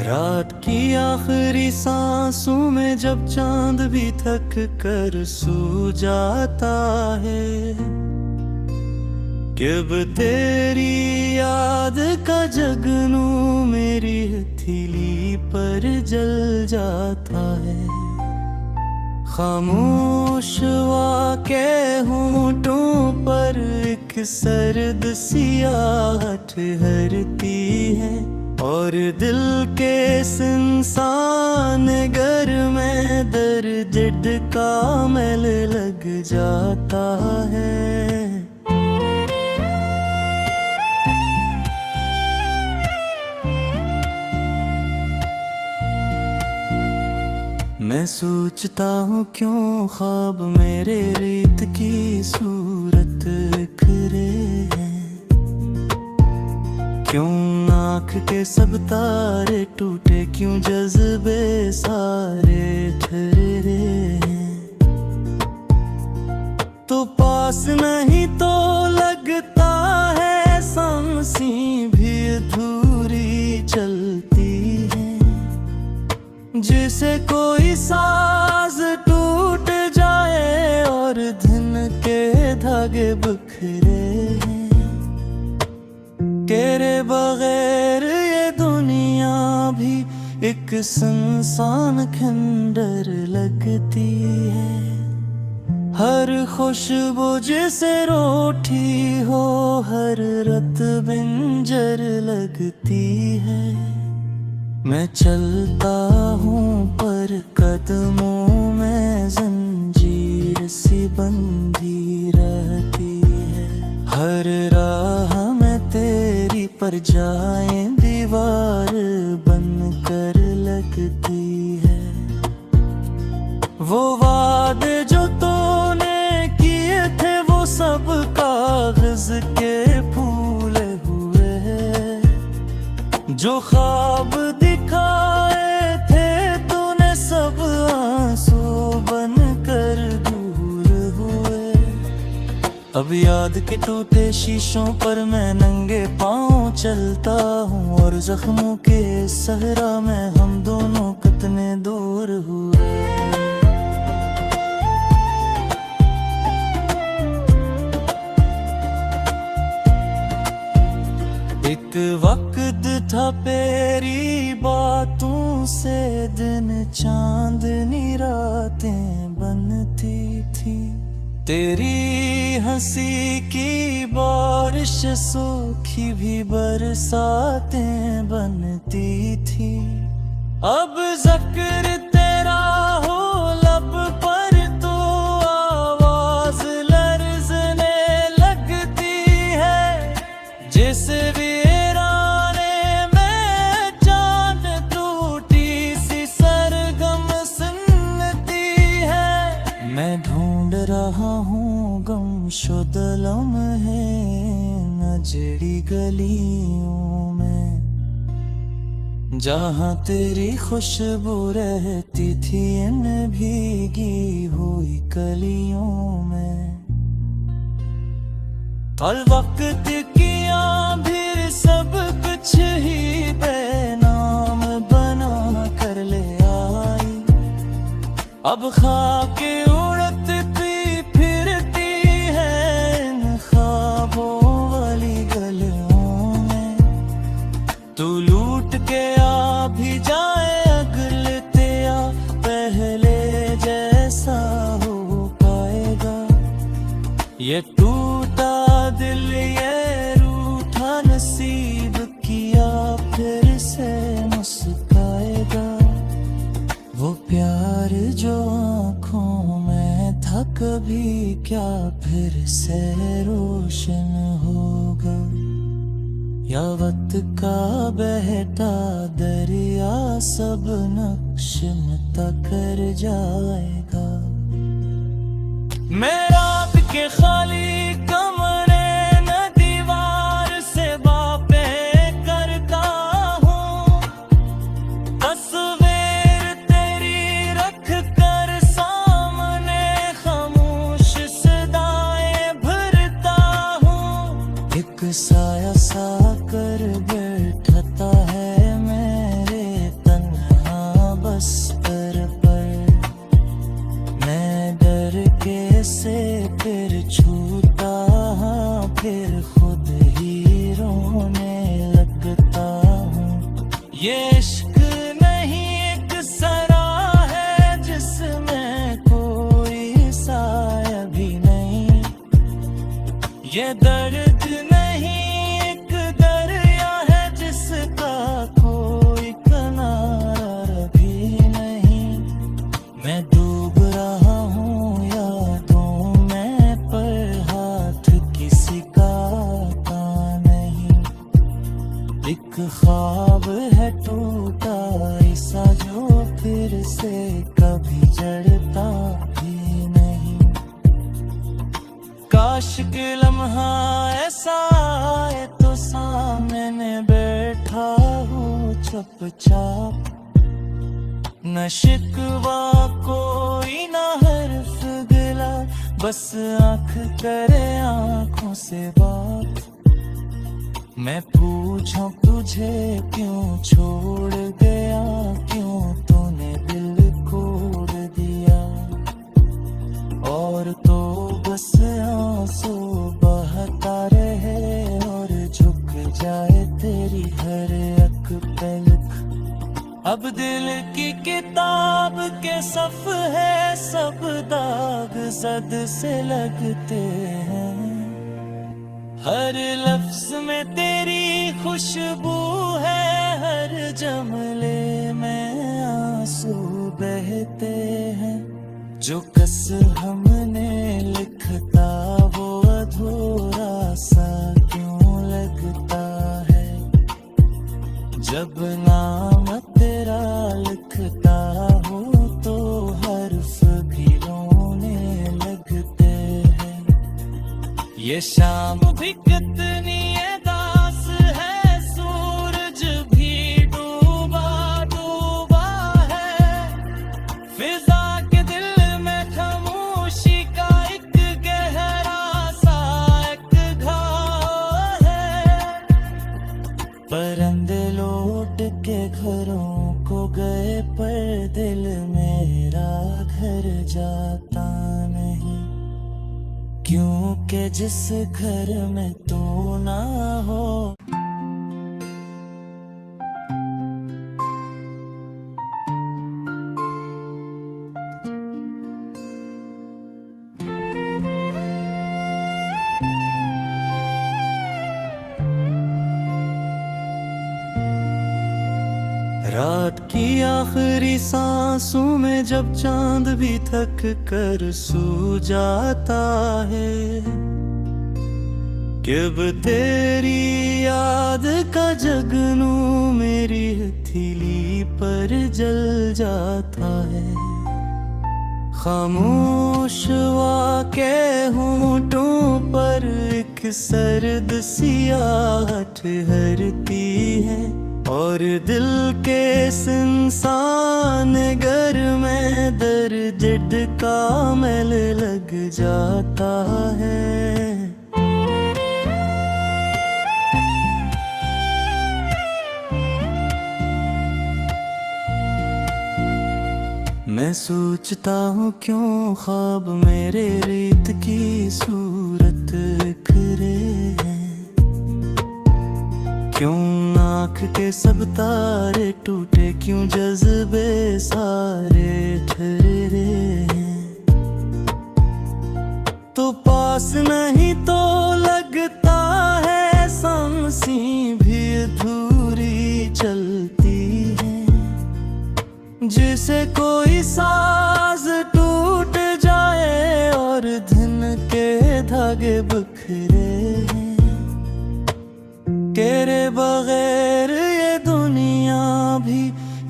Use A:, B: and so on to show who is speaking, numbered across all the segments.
A: रात की आखिरी सांसों में जब चांद भी थक कर सो जाता है, कब तेरी याद का जगनू मेरी हथेली पर जल जाता है। खामोश वाक़े होंठों पर एक सर्द सियाहट हरती है, और दिल के इंसान घर में दर्द का मैल लग जाता है। मैं सोचता हूँ क्यों ख्वाब मेरे रेत की सूरत बिखरे हैं, क्यों आँख के सब तारे टूटे, क्यों जज्बे सारे ठहरे हैं। तो पास नहीं तो लगता है सांसें भी अधूरी चलती है, जैसे कोई साज टूट जाए और दिन के धागे बिखरे हैं। तेरे बगैर ये दुनिया भी एक सुनसान खंडर लगती है, हर खुशबू जैसे रोटी हो हर रत बिंजर लगती है। मैं चलता हूँ पर कदमों में जंजीर सी बंधी रहती है, हर राह में तेरी पर जाए दीवार बन कर लगती है। वो वादे जो तूने किए थे वो सब कागज के फूले हुए हैं, जो ख्वाब दिखाए थे तूने सब आंसू बन कर दूर हुए। अब याद के टूटे शीशों पर मैं नंगे पांव चलता हूँ, और जख्मों के सहरा में हम दोनों कितने दूर हुए। एक वक्त था तेरी बातों से दिन चांदनी रातें बनती थी, तेरी हंसी की बारिश सूखी भी बरसातें बनती थी। अब जिक्र तेरा हो लब पर तो आवाज लर्ज़ने लगती है, जैसे वीराने में जान टूटी सी सरगम सुनती है। मैं ढूंढ रहा हूँ गुमशुदा लम्हे नजड़ी गलियों में, जहाँ तेरी खुशबू रहती थी इन भीगी हुई कलियों में। कल वक्त किया फिर सब कुछ ही बेनाम बना कर ले आई, अब खाके उड़ती फिरती है इन ख्वाबों वाली गलियों में। तू लूट के आ भी जाए अगले तेरा पहले जैसा हो पाएगा, ये टूटा दिल ये रूठा नसीब किया फिर से मुस्काएगा। वो प्यार जो आँखों में था कभी क्या फिर से रोशन होगा, या वक्त का बहता दरिया सब नक्श मिटा कर जाएगा। मैं रात के खाली कमरे न दीवार से बातें करता हूँ, तस्वीर तेरी रख कर सामने खामोश सदाएं भरता हूँ। एक साया सा कर बैठता है मेरे दर्द नहीं एक दरिया है जिसका कोई किनारा भी नहीं। मैं डूब रहा हूँ यादों में पर हाथ किसी का आता नहीं। एक ख्वाब है टूटा ऐसा जो फिर से कभी जड़ता भी नहीं। काश के लम्हा ऐसा आए तो सामने बैठा हूँ चुपचाप। न शिकवा कोई न हर्फ गिला, बस आँख करे आँखों से बात। मैं पूछूं तुझे क्यों छोड़ गया, क्यों तूने दिल तोड़ दिया। और तो बस आंसू बहता रहे और झुक जाए तेरी हर एक पलक। अब दिल की किताब के सफ है सब दाग जद से लगते हैं। हर लफ्ज में तेरी खुशबू है, हर जमले में आंसू बहते हैं। जो कस हमने लिखता वो अधूरा सा क्यों लगता है। जब नाम तेरा लिखता हूँ तो हर्फ भी रोने लगते हैं। ये शाम भी कितनी दास है, सूरज भी डूबा डूबा है। फिजा के दिल में खामोशी का एक गहरा सा एक घाव है। परिंदे लौट के घरों को गए पर दिल मेरा घर जाता नहीं। क्योंकि जिस घर में तू ना हो। रात की आखिरी सांसों में जब चांद भी थक कर सो जाता है। कब तेरी याद का जगनू मेरी हथेली पर जल जाता है। खामोश वाके होंठों पर एक सर्द सियाहट हरती है। और दिल के इंसान घर में दर्द का मैल लग जाता है। मैं सोचता हूँ क्यों ख्वाब मेरे रेत की सूरत बिखरे हैं। क्यों आँख के सब तारे टूटे, क्यों जज्बे सारे ठहरे हैं। तो पास नहीं तो लगता है सांसें भी अधूरी चलती है। जैसे कोई साज टूट जाए और धुन के धागे बिखरे हैं। तेरे बगैर ये दुनिया भी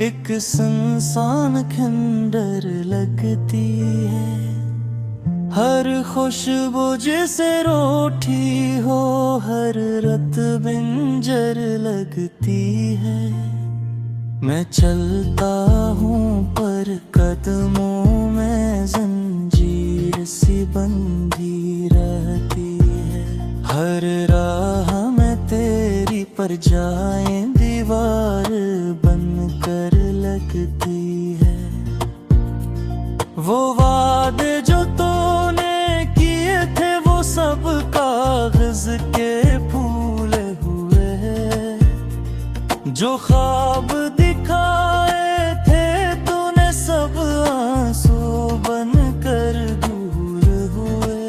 A: एक सुनसान खंडर लगती है। हर खुशबू जैसे रोटी हो, हर रत बिंजर लगती है। मैं चलता हूँ पर कदमों में जंजीर सी बंधी रहती है। हर राह में तेरी पर जाए दीवार बन कर लगती है। वो वादे जो तूने किए थे वो सब कागज के फूले हुए हैं। जो ख्वाब दिखाए थे तूने सब आंसू बन कर दूर हुए।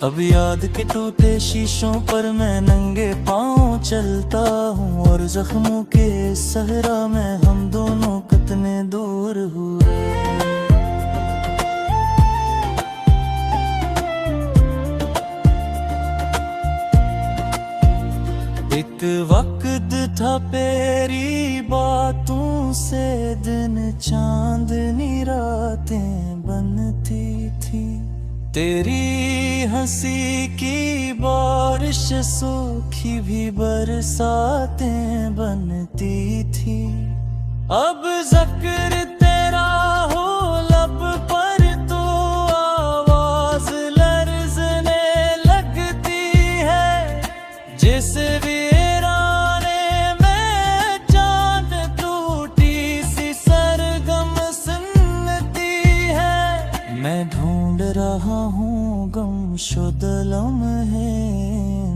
A: अब याद के टूटे शीशों पर मैं नंगे पांव चलता हूँ, और जख्मों के सहरा में हम दोनों कितने दूर हुए। एक वक्त था तेरी बातों से दिन चांदनी रातें बनती थी, तेरी हंसी की बारिश सूखी भी बरसातें बनती थी। अब ज़िक्र तेरा हो लब पर तो आवाज लर्ज़ने लगती है, जिस वीराने में चांद टूटी सी सरगम सुनती है। मैं ढूंढ रहा हूँ गुमशुद लम्हे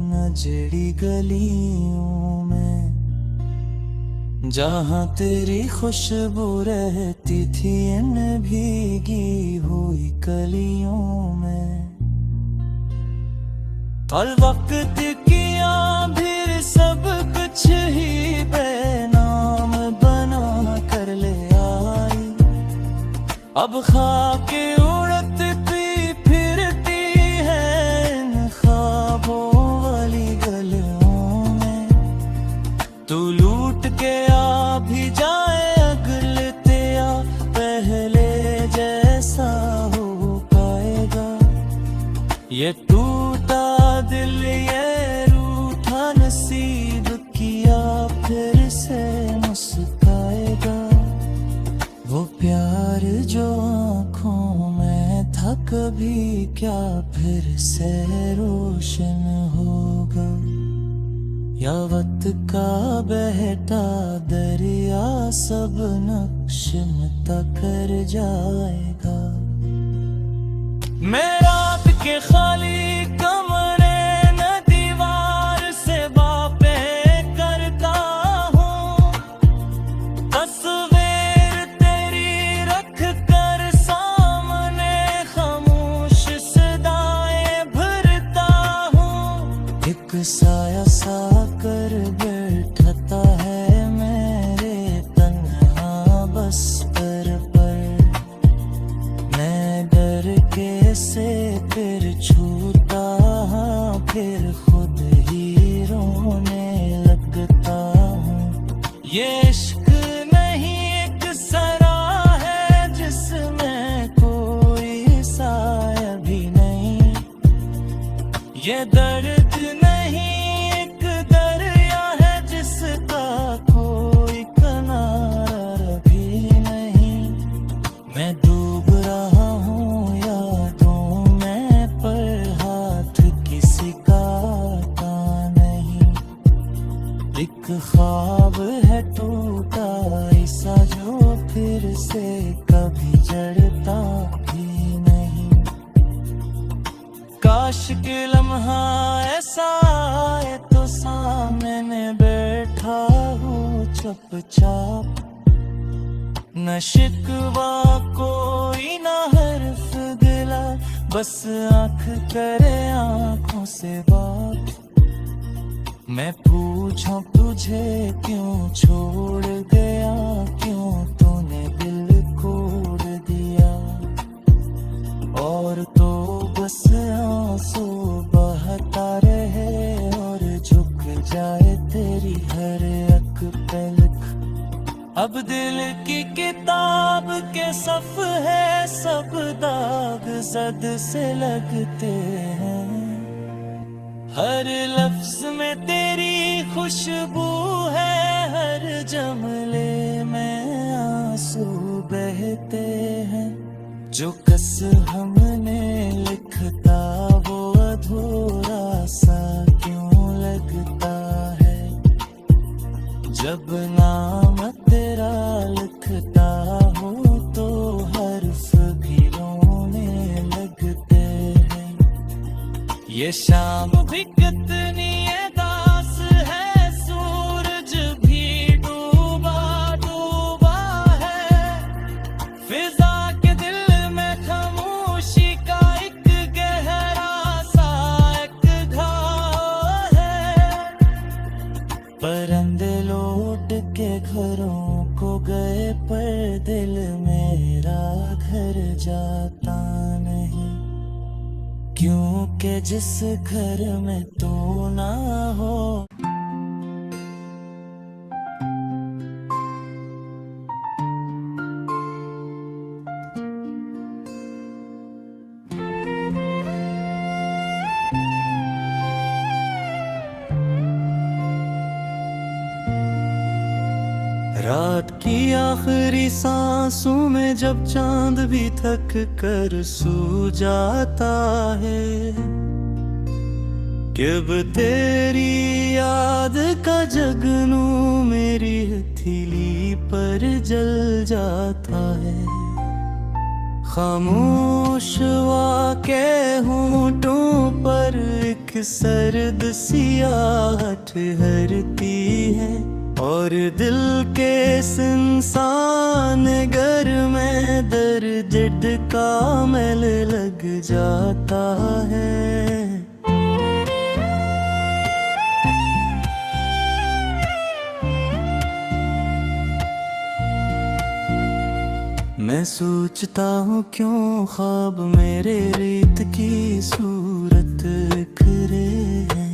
A: नजड़ी गलियों में, जहाँ तेरी खुशबू रहती थी इन भीगी हुई कलियों में। और वक्त की आंधिर सब कुछ ही बेनाम बना कर ले आई, अब खाके उड़ती फिरती है इन ख्वाबों वाली गलियों में। तू लूट के आ भी जाए अगलते या पहले जैसा हो पाएगा, ये टूटा दिल ये रूठा नसीब किया फिर से मुस्काएगा। वो प्यार जो आँखों में था कभी क्या फिर से रोशन होगा, या वक्त का बहता दरिया सब नक्श मिटा कर जाएगा। मैं रात के खाली कमरे न दीवार से बातें करता हूँ, तस्वीर तेरी रख कर सामने खामोश सदाएं भरता हूँ। एक साया सा कर बैठता है मेरे तन्हा बस्तर पर, मैं डर के से फिर छूता हाँ फिर खुद ही रोने लगता हूँ। ये इश्क नहीं एक सरा है जिसमें कोई साया भी नहीं, ये दर्द नहीं एक दरिया है जिसका कोई किनारा भी नहीं। मैं डूब रहा हूँ यादों में पर हाथ किसी का आता नहीं, एक ख्वाब है टूटा ऐसा जो फिर से कभी जड़ता भी नहीं। काश के लम्हा ऐसा आए तो सामने बैठा हूँ चुपचाप, न शिकवा कोई न हर्फ गिला, बस आँख करे आँखों से बात। मैं पूछूं तुझे क्यों छोड़ गया, क्यों तूने दिल तोड़ दिया, और तो बस आंसू बहता रहे और झुक जाए तेरी हर अक पलक। अब दिल की किताब के सफ है सब दाग जद से लगते हैं, हर लफ्ज में तेरी खुशबू है, हर जमले में आंसू बहते हैं। जो कस हमने लिखता वो अधूरा सा क्यों लगता है, जब नाम तेरा लिखता हो तो हर्फ भी रोने लगते हैं। ये शाम भी कितनी दास है, सूरज भी डूबा डूबा है, फिजा के दिल में खामोशी का एक गहरा सा परिंदे लौट के घरों को गए, पर दिल मेरा घर जाता नहीं, क्योंकि जिस घर में तू ना हो। रात की आखिरी सांसों में जब चांद भी थक कर सो जाता है, कब तेरी याद का जगनू मेरी हथेली पर जल जाता है। खामोश वाके होंठों पर एक सर्द सियाहट हरती है, और दिल के इंसान घर में दर्द का मैल लग जाता है। मैं सोचता हूँ क्यों ख्वाब मेरे रेत की सूरत बिखरे हैं,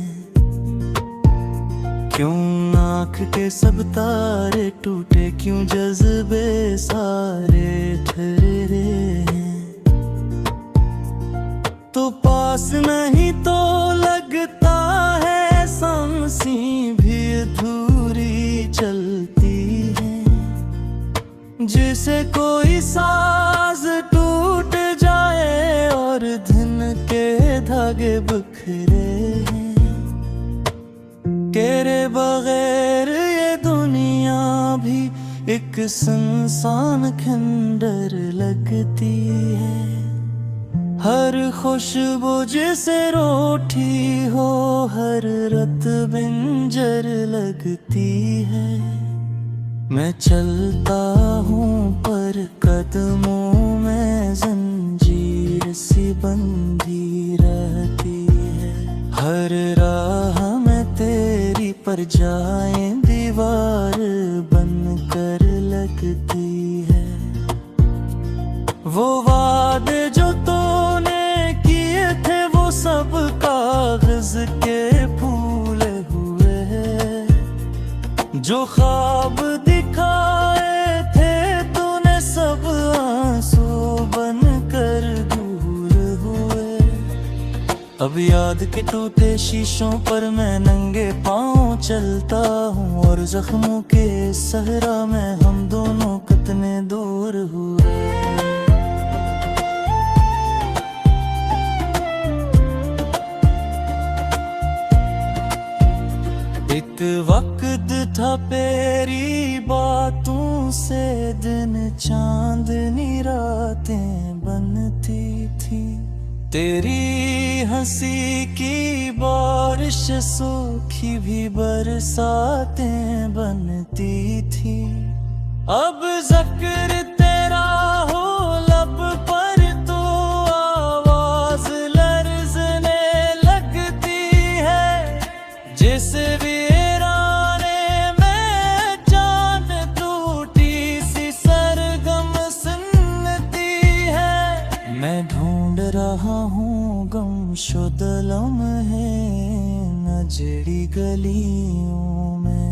A: क्यों आँख के सब तारे टूटे, क्यों जज्बे सारे ठहरे हैं। तो पास नहीं तो लगता है सांसें भी अधूरी चलती है, जैसे कोई साज टूट जाए और दिन के धागे बिखरे हैं। तेरे बगैर ये दुनिया भी एक सुनसान खंडर लगती है, हर खुशबू जैसे रोटी हो हर रत बिंजर लगती है। मैं चलता हूँ पर कदमों में जंजीर सी बंधी रहती है, हर राह में तेरी पर जाए दीवार बन कर लगती है। वो वादे जो तूने किए थे वो सब कागज के फूले हुए हैं, जो ख्वाब दिखाए थे तूने सब आंसू बन कर दूर हुए। अब याद के टूटे शीशों पर मैं नंगे पांव चलता हूँ, और जख्मों के सहरा में हम दोनों कितने दूर हुए। एक वक्त था तेरी बातों से दिन चांदनी रातें बनती थी, तेरी हंसी की बारिश सूखी भी बरसातें बनती थी। अब ज़िक्र तेरा हो लब पर तो आवाज लर्ज़ने लगती है, जैसे वीराने में जान टूटी सी सरगम सुनती है। मैं ढूंढ रहा हूँ गुमशुदा लम्हे नजड़ी गलियों में,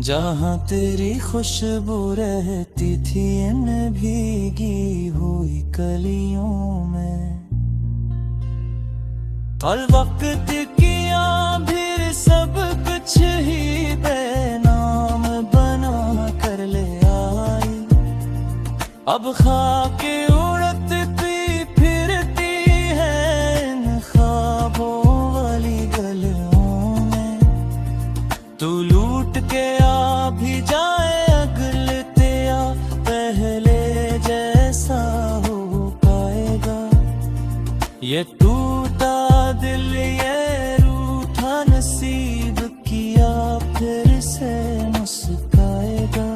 A: जहाँ तेरी खुशबू रहती थी इन भीगी हुई कलियों में। और वक्त किया फिर सब कुछ ही बेनाम बना कर ले आई, अब खाके उड़ती फिरती है इन ख्वाबों वाली गलियों में। तू लूट के आ भी जाए अगले तेरा पहले जैसा हो पाएगा, ये टूटा दिल ये रूठा नसीब किया फिर से मुस्काएगा।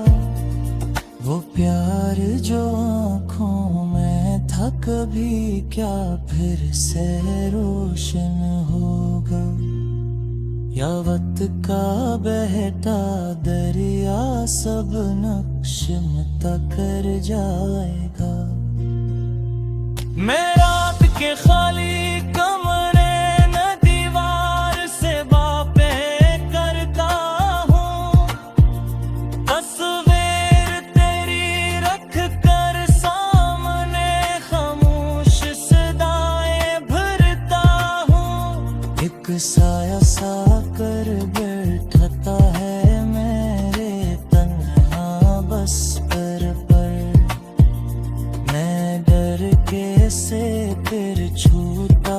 A: वो प्यार जो आँखों में था कभी क्या फिर से रोशन होगा, या वक्त का बहता दरिया सब नक्श मिटा कर जाएगा। मैं रात के खाली कमरे न दीवार से बातें करता हूँ, तस्वीर तेरी रख कर सामने खामोश सदाएं भरता हूँ। एक साया सा कर बैठता है मेरे तन्हा बस पर मैं डर के से फिर छूता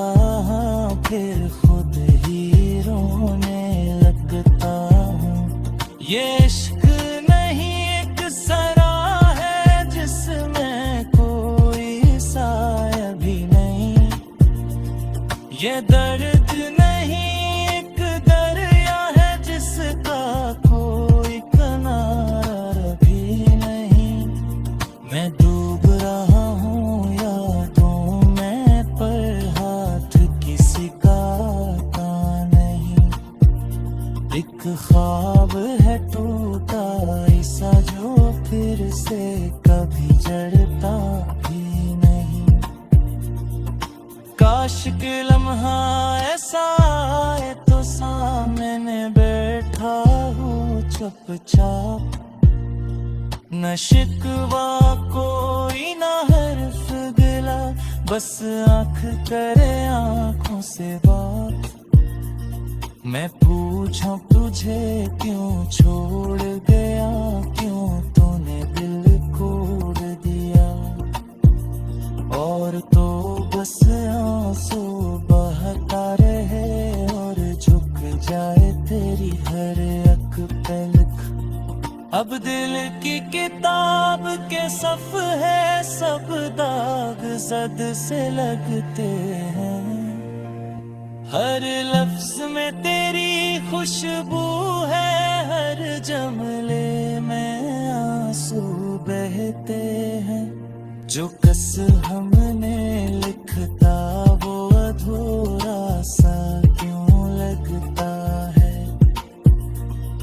A: हूँ, फिर खुद ही रोने लगता हूँ। ये इश्क नहीं एक सरा है जिसमें कोई साया भी नहीं, ये दर्द नहीं एक दरिया है जिसका कोई किनारा भी नहीं। मैं डूब रहा हूँ यादों में पर हाथ किसी का आता नहीं। एक ख्वाब है टूटा ऐसा जो फिर से कभी जड़ता भी नहीं। काश के लम्हा ऐसा आए तो सामने बैठा हूँ चुपचाप, न शिकवा कोई न हर्फ गिला, बस आंख करे आंखों से बात। मैं पूछूं तुझे क्यों छोड़ गया, क्यों तूने दिल तोड़ दिया। और तो बस आंसू बहता रहे और झुक जाए तेरी हर एक पलक। अब दिल की किताब के सफ़हे सब दाग जद से लगते हैं, हर लफ्ज में तेरी खुशबू है, हर जमले में आंसू बहते हैं। जो कस हमने लिखता वो अधूरा सा क्यों लगता है,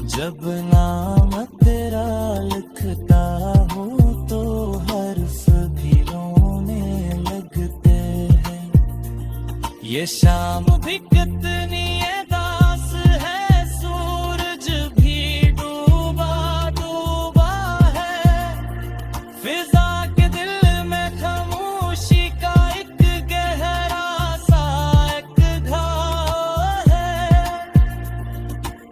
A: जब नाम तेरा लिखता हूँ तो हर्फ भी रोने लगते हैं। ये शाम भी कितनी दास है, सूरज भी डूबा डूबा है, फिजा के दिल में खामोशी का एक गहरा सा एक घाव है।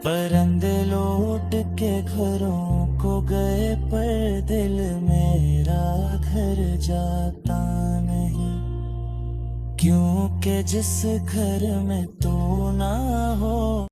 A: परिंदे लौट के घरों को गए पर दिल मेरा घर जाता नहीं, क्योंकि जिस घर में तू ना हो